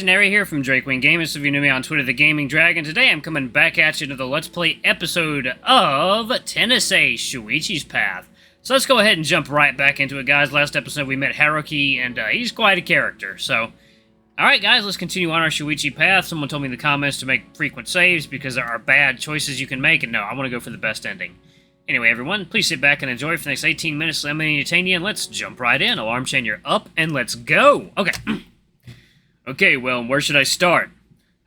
guys, Nary here from Drakewing Gamers. If you know me on Twitter, the Gaming Dragon. Today I'm coming back at you to the Let's Play episode of Tennis Ace, Shoichi's Path. So let's go ahead and jump right back into it, guys. Last episode we met Haruki, and he's quite a character, so... Alright guys, let's continue on our Shoichi path. Someone told me in the comments to make frequent saves because there are bad choices you can make, and no, I want to go for the best ending. Anyway, everyone, please sit back and enjoy for the next 18 minutes. Let me entertain you, and let's jump right in. Alarm chain, you're up, and let's go! Okay. Okay, well, where should I start?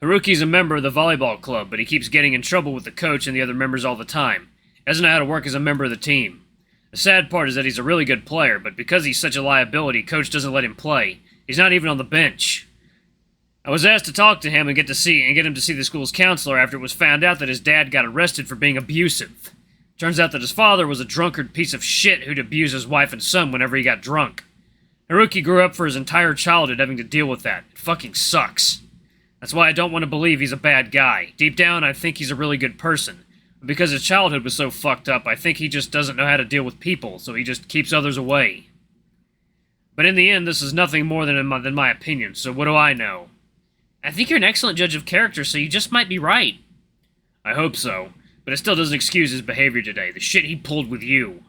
Haruki's a member of the volleyball club, but he keeps getting in trouble with the coach and the other members all the time. He doesn't know how to work as a member of the team. The sad part is that he's a really good player, but because he's such a liability, coach doesn't let him play. He's not even on the bench. I was asked to talk to him and get him to see the school's counselor after it was found out that his dad got arrested for being abusive. Turns out that his father was a drunkard piece of shit who'd abuse his wife and son whenever he got drunk. Haruki grew up for his entire childhood having to deal with that. It fucking sucks. That's why I don't want to believe he's a bad guy. Deep down, I think he's a really good person. But because his childhood was so fucked up, I think he just doesn't know how to deal with people, so he just keeps others away. But in the end, this is nothing more than my opinion, so what do I know? I think you're an excellent judge of character, so you just might be right. I hope so, but it still doesn't excuse his behavior today. The shit he pulled with you.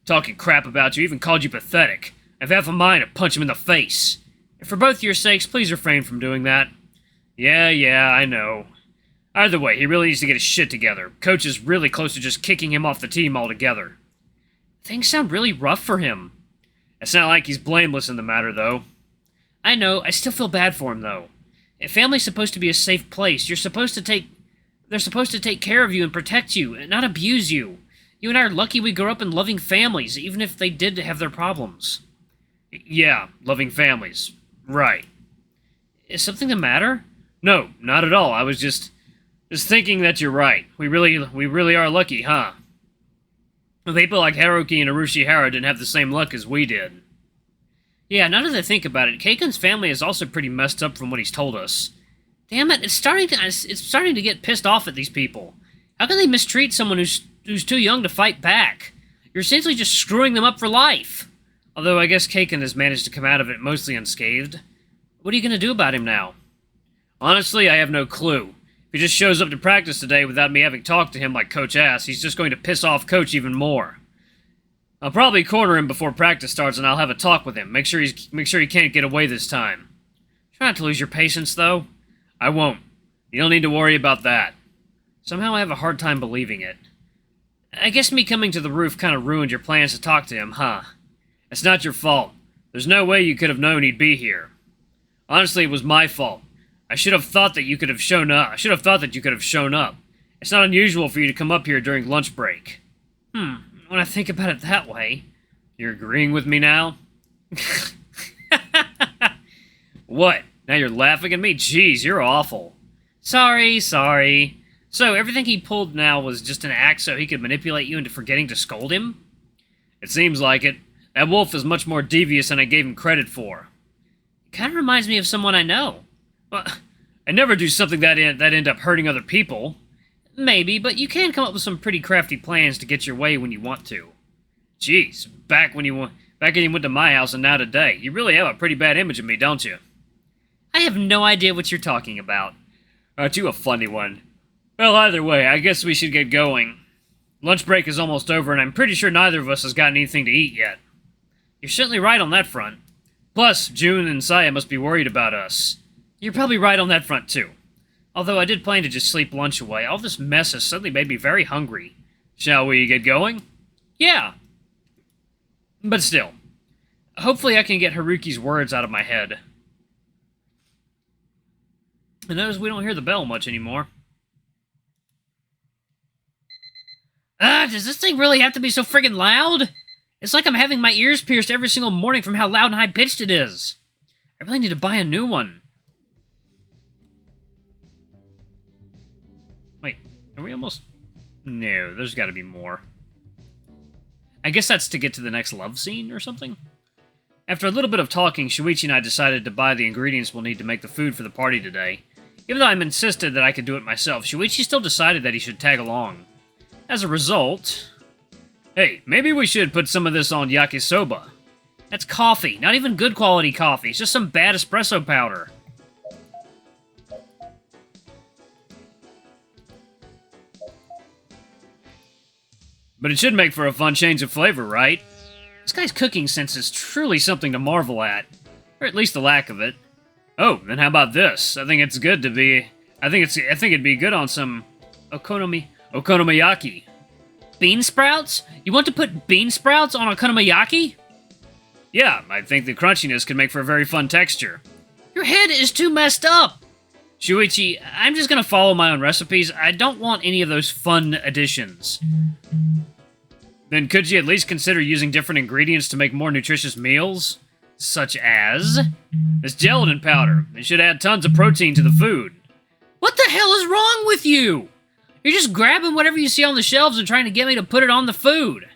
Talking crap about you, even called you pathetic. I've half a mind to punch him in the face. And for both your sakes, please refrain from doing that. Yeah, I know. Either way, he really needs to get his shit together. Coach is really close to just kicking him off the team altogether. Things sound really rough for him. It's not like he's blameless in the matter, though. I know, I still feel bad for him, though. A family's supposed to be a safe place. They're supposed to take care of you and protect you, and not abuse you. You and I are lucky we grew up in loving families, even if they did have their problems. Yeah, loving families. Right. Is something the matter? No, not at all. I was just thinking that you're right. We really are lucky, huh? People like Haruki and Urushihara didn't have the same luck as we did. Yeah, now that I think about it, Keiken's family is also pretty messed up from what he's told us. Damn it, it's starting to get pissed off at these people. How can they mistreat someone who's too young to fight back? You're essentially just screwing them up for life. Although I guess Keiken has managed to come out of it mostly unscathed. What are you going to do about him now? Honestly, I have no clue. If he just shows up to practice today without me having talked to him like Coach asked, he's just going to piss off Coach even more. I'll probably corner him before practice starts and I'll have a talk with him. Make sure he can't get away this time. Try not to lose your patience, though. I won't. You don't need to worry about that. Somehow I have a hard time believing it. I guess me coming to the roof kind of ruined your plans to talk to him, huh? It's not your fault. There's no way you could have known he'd be here. Honestly, it was my fault. I should have thought that you could have shown up. It's not unusual for you to come up here during lunch break. When I think about it that way... You're agreeing with me now? What? Now you're laughing at me? Jeez, you're awful. Sorry. So, everything he pulled now was just an act so he could manipulate you into forgetting to scold him? It seems like it. That wolf is much more devious than I gave him credit for. It kind of reminds me of someone I know. Well, I never do something that end up hurting other people. Maybe, but you can come up with some pretty crafty plans to get your way when you want to. Jeez, back when you went to my house and now today. You really have a pretty bad image of me, don't you? I have no idea what you're talking about. Aren't you a funny one? Well, either way, I guess we should get going. Lunch break is almost over, and I'm pretty sure neither of us has gotten anything to eat yet. You're certainly right on that front. Plus, June and Saya must be worried about us. You're probably right on that front, too. Although I did plan to just sleep lunch away, all this mess has suddenly made me very hungry. Shall we get going? Yeah. But still, hopefully I can get Haruki's words out of my head. I notice we don't hear the bell much anymore. Does this thing really have to be so friggin' loud? It's like I'm having my ears pierced every single morning from how loud and high-pitched it is. I really need to buy a new one. Wait, are we almost... No, there's gotta be more. I guess that's to get to the next love scene or something? After a little bit of talking, Shoichi and I decided to buy the ingredients we'll need to make the food for the party today. Even though I'm insisted that I could do it myself, Shoichi still decided that he should tag along. As a result... Hey, maybe we should put some of this on yakisoba. That's coffee. Not even good quality coffee. It's just some bad espresso powder. But it should make for a fun change of flavor, right? This guy's cooking sense is truly something to marvel at. Or at least the lack of it. Oh, then how about this? I think it's good to be... I think it'd be good on some... okonomiyaki. Bean sprouts? You want to put bean sprouts on okonomiyaki? Yeah, I think the crunchiness could make for a very fun texture. Your head is too messed up! Shoichi, I'm just gonna follow my own recipes. I don't want any of those fun additions. Then could you at least consider using different ingredients to make more nutritious meals? Such as... this gelatin powder. It should add tons of protein to the food. What the hell is wrong with you? You're just grabbing whatever you see on the shelves and trying to get me to put it on the food.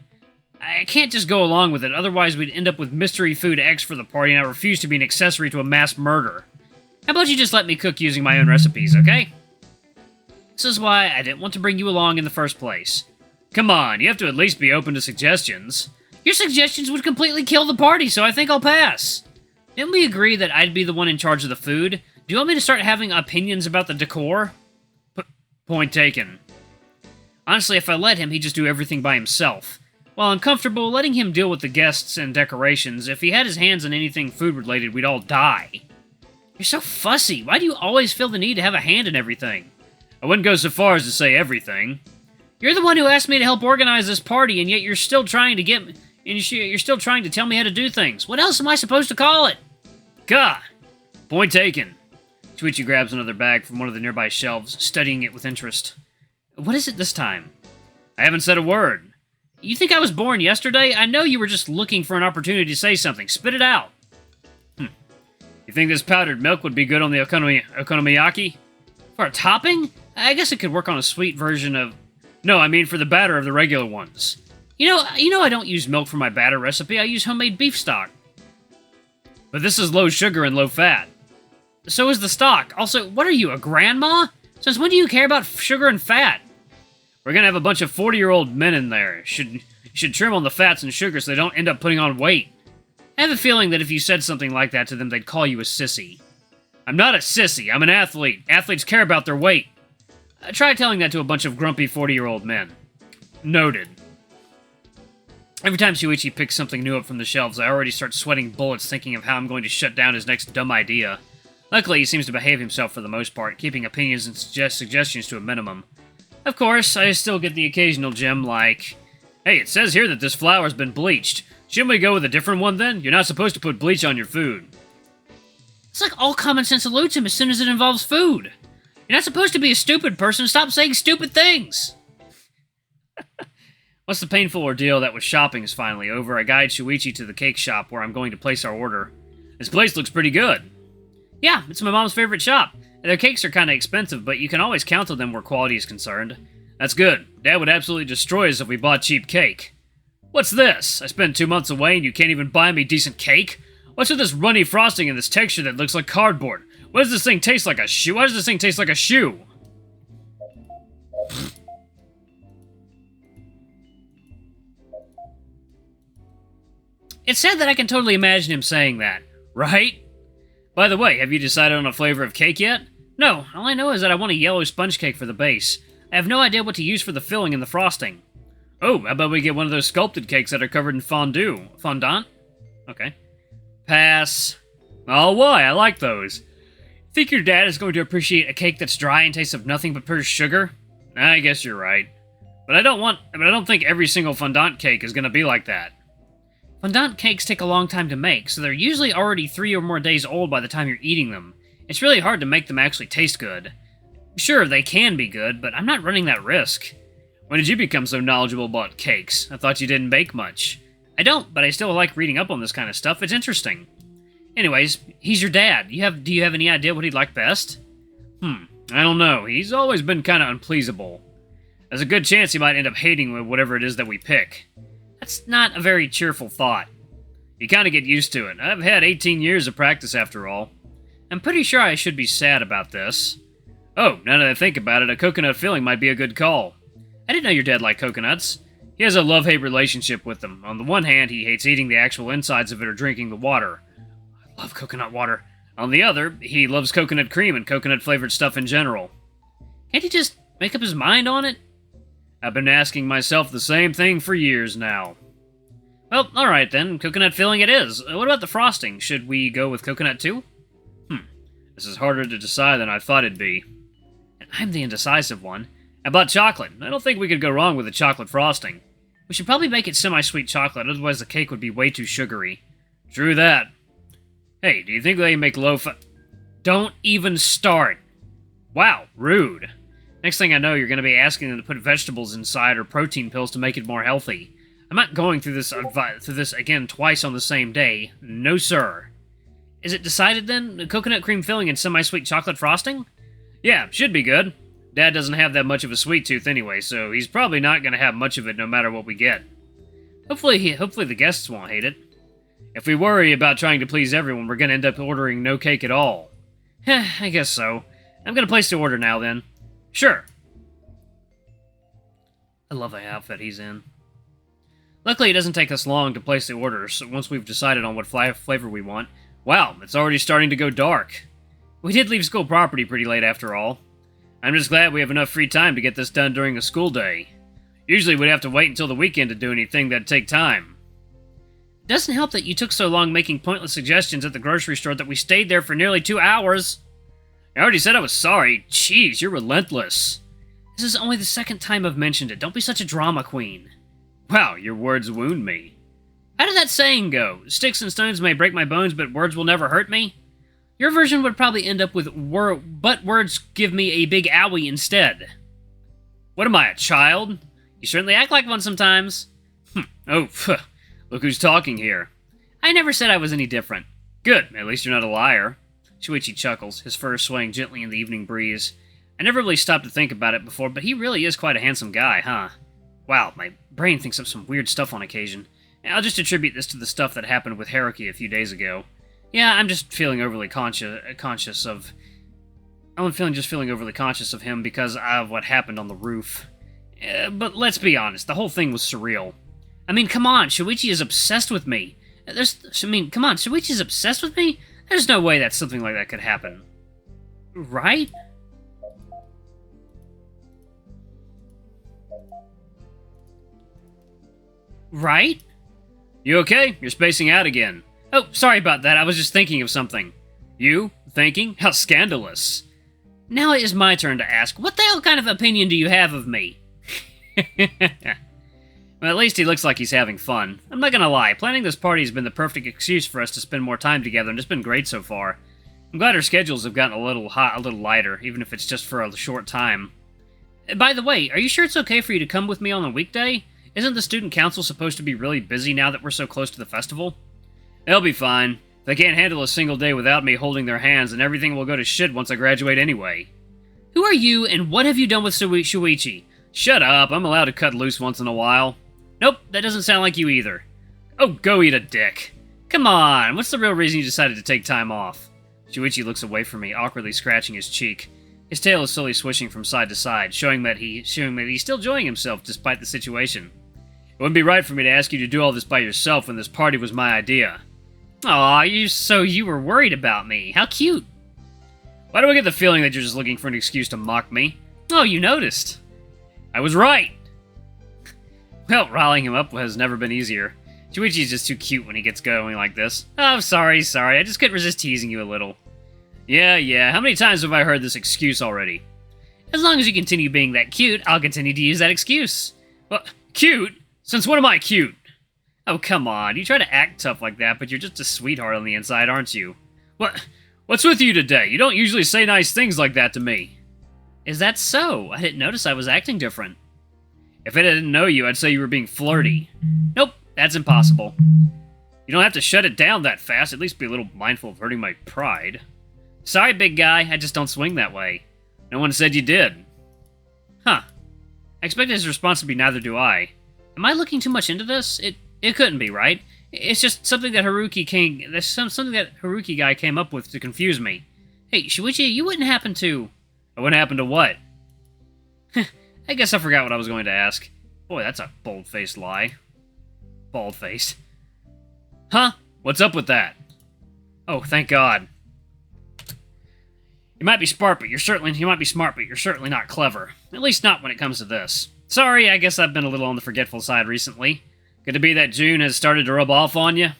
I can't just go along with it, otherwise we'd end up with Mystery Food X for the party, and I refuse to be an accessory to a mass murder. How about you just let me cook using my own recipes, okay? This is why I didn't want to bring you along in the first place. Come on, you have to at least be open to suggestions. Your suggestions would completely kill the party, so I think I'll pass. Didn't we agree that I'd be the one in charge of the food? Do you want me to start having opinions about the decor? Point taken. Honestly, if I let him, he'd just do everything by himself. While I'm comfortable letting him deal with the guests and decorations, if he had his hands on anything food-related, we'd all die. You're so fussy. Why do you always feel the need to have a hand in everything? I wouldn't go so far as to say everything. You're the one who asked me to help organize this party, and yet you're still trying to get me... You're still trying to tell me how to do things. What else am I supposed to call it? Gah! Point taken. Yuuichi grabs another bag from one of the nearby shelves, studying it with interest. What is it this time? I haven't said a word. You think I was born yesterday? I know you were just looking for an opportunity to say something. Spit it out. You think this powdered milk would be good on the okonomiyaki? For a topping? I guess it could work on a sweet version of... No, I mean for the batter of the regular ones. You know I don't use milk for my batter recipe. I use homemade beef stock. But this is low sugar and low fat. So is the stock. Also, what are you, a grandma? Since when do you care about sugar and fat? We're gonna have a bunch of 40-year-old men in there. Should trim on the fats and sugar so they don't end up putting on weight. I have a feeling that if you said something like that to them, they'd call you a sissy. I'm not a sissy. I'm an athlete. Athletes care about their weight. Try telling that to a bunch of grumpy 40-year-old men. Noted. Every time Shoichi picks something new up from the shelves, I already start sweating bullets thinking of how I'm going to shut down his next dumb idea. Luckily, he seems to behave himself for the most part, keeping opinions and suggestions to a minimum. Of course, I still get the occasional gem like, hey, it says here that this flour's been bleached. Shouldn't we go with a different one then? You're not supposed to put bleach on your food. It's like all common sense eludes him as soon as it involves food. You're not supposed to be a stupid person. Stop saying stupid things. Once the painful ordeal that was shopping is finally over, I guide Shoichi to the cake shop where I'm going to place our order. This place looks pretty good. Yeah, it's my mom's favorite shop. Their cakes are kind of expensive, but you can always count on them where quality is concerned. That's good. Dad would absolutely destroy us if we bought cheap cake. What's this? I spent 2 months away and you can't even buy me decent cake? What's with this runny frosting and this texture that looks like cardboard? Why does this thing taste like a shoe? Why does this thing taste like a shoe? It's sad that I can totally imagine him saying that, right? By the way, have you decided on a flavor of cake yet? No, all I know is that I want a yellow sponge cake for the base. I have no idea what to use for the filling and the frosting. Oh, how about we get one of those sculpted cakes that are covered in fondue? Fondant? Okay. Pass. Oh, why? I like those. Think your dad is going to appreciate a cake that's dry and tastes of nothing but pure sugar? I guess you're right. But I don't think every single fondant cake is going to be like that. Fondant cakes take a long time to make, so they're usually already 3 or more days old by the time you're eating them. It's really hard to make them actually taste good. Sure, they can be good, but I'm not running that risk. When did you become so knowledgeable about cakes? I thought you didn't bake much. I don't, but I still like reading up on this kind of stuff. It's interesting. Anyways, he's your dad. Do you have any idea what he'd like best? I don't know. He's always been kind of unpleasable. There's a good chance he might end up hating whatever it is that we pick. That's not a very cheerful thought. You kind of get used to it. I've had 18 years of practice after all. I'm pretty sure I should be sad about this. Oh, now that I think about it, a coconut filling might be a good call. I didn't know your dad liked coconuts. He has a love-hate relationship with them. On the one hand, he hates eating the actual insides of it or drinking the water. I love coconut water. On the other, he loves coconut cream and coconut-flavored stuff in general. Can't he just make up his mind on it? I've been asking myself the same thing for years now. Well, alright then, coconut filling it is. What about the frosting? Should we go with coconut too? This is harder to decide than I thought it'd be. And I'm the indecisive one. How about chocolate? I don't think we could go wrong with a chocolate frosting. We should probably make it semi-sweet chocolate, otherwise the cake would be way too sugary. True that. Hey, do you think they make low-fat... Don't even start! Wow, rude. Next thing I know, you're going to be asking them to put vegetables inside or protein pills to make it more healthy. I'm not going through this again twice on the same day. No, sir. Is it decided then? The coconut cream filling and semi-sweet chocolate frosting? Yeah, should be good. Dad doesn't have that much of a sweet tooth anyway, so he's probably not going to have much of it no matter what we get. Hopefully the guests won't hate it. If we worry about trying to please everyone, we're going to end up ordering no cake at all. I guess so. I'm going to place the order now then. Sure. I love the outfit he's in. Luckily, it doesn't take us long to place the orders once we've decided on what flavor we want. Wow, it's already starting to go dark. We did leave school property pretty late after all. I'm just glad we have enough free time to get this done during a school day. Usually we'd have to wait until the weekend to do anything that'd take time. It doesn't help that you took so long making pointless suggestions at the grocery store that we stayed there for nearly 2 hours. I already said I was sorry. Jeez, you're relentless. This is only the second time I've mentioned it. Don't be such a drama queen. Wow, your words wound me. How did that saying go? Sticks and stones may break my bones, but words will never hurt me? Your version would probably end up with but words give me a big owie instead. What am I, a child? You certainly act like one sometimes. Look who's talking here. I never said I was any different. Good, at least you're not a liar. Shoichi chuckles, his fur swaying gently in the evening breeze. I never really stopped to think about it before, but he really is quite a handsome guy, huh? Wow, my brain thinks of some weird stuff on occasion. I'll just attribute this to the stuff that happened with Haruki a few days ago. Yeah, I'm just feeling overly conscious of him because of what happened on the roof. But let's be honest, the whole thing was surreal. I mean, come on, Shoichi is obsessed with me. Come on, Shoichi's obsessed with me? There's no way that something like that could happen. Right? Right? You okay? You're spacing out again. Oh, sorry about that. I was just thinking of something. You? Thinking? How scandalous. Now it is my turn to ask, what the hell kind of opinion do you have of me? Well, at least he looks like he's having fun. I'm not gonna lie, planning this party has been the perfect excuse for us to spend more time together, and it's been great so far. I'm glad our schedules have gotten a little lighter, even if it's just for a short time. By the way, are you sure it's okay for you to come with me on a weekday? Isn't the student council supposed to be really busy now that we're so close to the festival? They'll be fine. They can't handle a single day without me holding their hands, and everything will go to shit once I graduate anyway. Who are you, and what have you done with Shoichi? Shut up, I'm allowed to cut loose once in a while. Nope, that doesn't sound like you either. Oh, go eat a dick. Come on, what's the real reason you decided to take time off? Yuuichi looks away from me, awkwardly scratching his cheek. His tail is slowly swishing from side to side, showing that he's still enjoying himself despite the situation. It wouldn't be right for me to ask you to do all this by yourself when this party was my idea. Aw, you were worried about me. How cute. Why do I get the feeling that you're just looking for an excuse to mock me? Oh, you noticed. I was right. Well, riling him up has never been easier. Shoichi's just too cute when he gets going like this. Oh, sorry. I just couldn't resist teasing you a little. Yeah, how many times have I heard this excuse already? As long as you continue being that cute, I'll continue to use that excuse. Well, cute? Since when am I cute? Oh, come on. You try to act tough like that, but you're just a sweetheart on the inside, aren't you? What's with you today? You don't usually say nice things like that to me. Is that so? I didn't notice I was acting different. If I didn't know you, I'd say you were being flirty. Nope, that's impossible. You don't have to shut it down that fast, at least be a little mindful of hurting my pride. Sorry, big guy, I just don't swing that way. No one said you did. Huh. I expected his response to be neither do I. Am I looking too much into this? It couldn't be, right? It's just something that something that Haruki guy came up with to confuse me. Hey, Shoichi, you wouldn't happen to... I wouldn't happen to what? I guess I forgot what I was going to ask. Boy, that's a bold-faced lie. Bald-faced. Huh? What's up with that? Oh, thank God. You might be smart, but you're certainly not clever. At least not when it comes to this. Sorry, I guess I've been a little on the forgetful side recently. Could it be that June has started to rub off on you?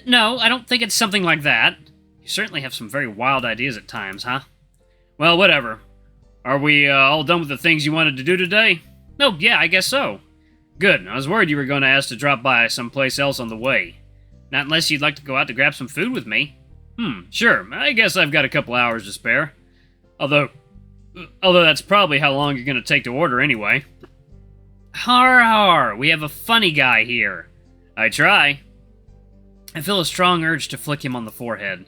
No, I don't think it's something like that. You certainly have some very wild ideas at times, huh? Well, whatever. Are we all done with the things you wanted to do today? Oh, yeah, I guess so. Good. I was worried you were going to ask to drop by someplace else on the way. Not unless you'd like to go out to grab some food with me. Sure. I guess I've got a couple hours to spare. Although that's probably how long you're going to take to order anyway. Har har, we have a funny guy here. I try. I feel a strong urge to flick him on the forehead.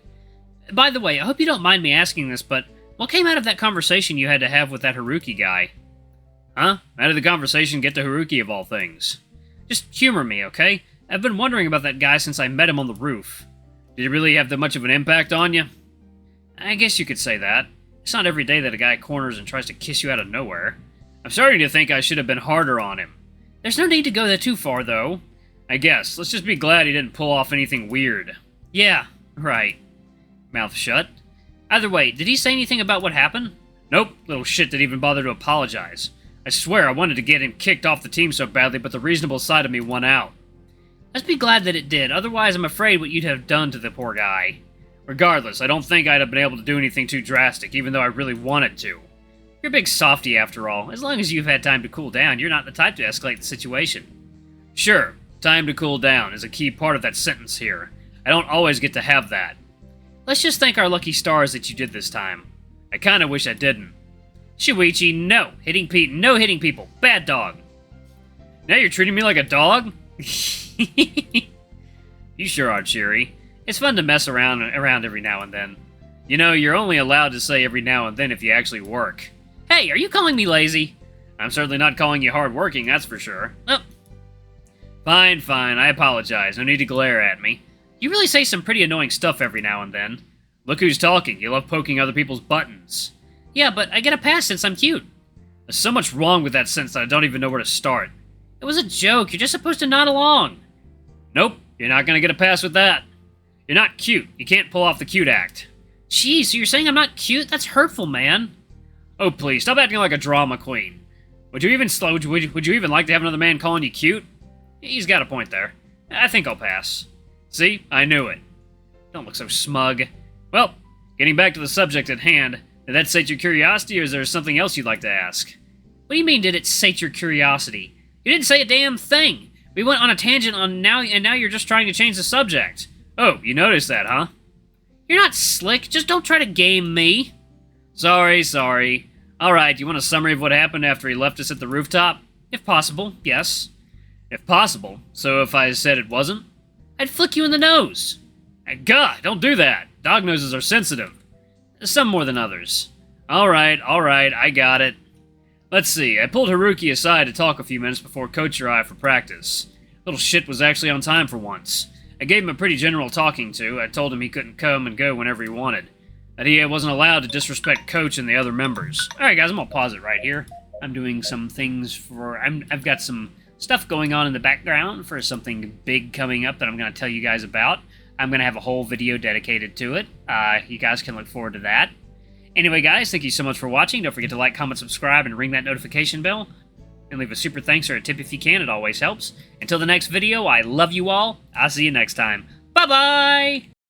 By the way, I hope you don't mind me asking this, but what came out of that conversation you had to have with that Haruki guy? Huh? How did the conversation get to Haruki of all things? Just humor me, okay? I've been wondering about that guy since I met him on the roof. Did he really have that much of an impact on you? I guess you could say that. It's not every day that a guy corners and tries to kiss you out of nowhere. I'm starting to think I should have been harder on him. There's no need to go that too far, though. I guess. Let's just be glad he didn't pull off anything weird. Yeah, right. Mouth shut. Either way, did he say anything about what happened? Nope, little shit didn't even bother to apologize. I swear I wanted to get him kicked off the team so badly, but the reasonable side of me won out. Let's be glad that it did, otherwise I'm afraid what you'd have done to the poor guy. Regardless, I don't think I'd have been able to do anything too drastic, even though I really wanted to. You're a big softy after all. As long as you've had time to cool down, you're not the type to escalate the situation. Sure, time to cool down is a key part of that sentence here. I don't always get to have that. Let's just thank our lucky stars that you did this time. I kinda wish I didn't. Shoichi, no hitting people. Bad dog. Now you're treating me like a dog? You sure are cheery. It's fun to mess around every now and then. You know, you're only allowed to say every now and then if you actually work. Hey, are you calling me lazy? I'm certainly not calling you hardworking, that's for sure. Oh. Fine, I apologize. No need to glare at me. You really say some pretty annoying stuff every now and then. Look who's talking. You love poking other people's buttons. Yeah, but I get a pass since I'm cute. There's so much wrong with that sentence that I don't even know where to start. It was a joke. You're just supposed to nod along. Nope, you're not gonna get a pass with that. You're not cute. You can't pull off the cute act. Jeez, so you're saying I'm not cute? That's hurtful, man. Oh, please, stop acting like a drama queen. Would you even like to have another man calling you cute? He's got a point there. I think I'll pass. See? I knew it. Don't look so smug. Well, getting back to the subject at hand, did that sate your curiosity, or is there something else you'd like to ask? What do you mean, did it sate your curiosity? You didn't say a damn thing. We went on a tangent and now you're just trying to change the subject. Oh, you noticed that, huh? You're not slick. Just don't try to game me. Sorry. Alright, you want a summary of what happened after he left us at the rooftop? If possible, yes. If possible? So if I said it wasn't? I'd flick you in the nose. God, don't do that. Dog noses are sensitive. Some more than others. Alright, I got it. Let's see, I pulled Haruki aside to talk a few minutes before Coach or I for practice. Little shit was actually on time for once. I gave him a pretty general talking to. I told him he couldn't come and go whenever he wanted. That he wasn't allowed to disrespect Coach and the other members. Alright guys, I'm gonna pause it right here. I'm doing some things I've got some stuff going on in the background for something big coming up that I'm gonna tell you guys about. I'm gonna have a whole video dedicated to it. You guys can look forward to that. Anyway guys, thank you so much for watching. Don't forget to like, comment, subscribe, and ring that notification bell. And leave a super thanks or a tip if you can, it always helps. Until the next video, I love you all. I'll see you next time. Bye-bye!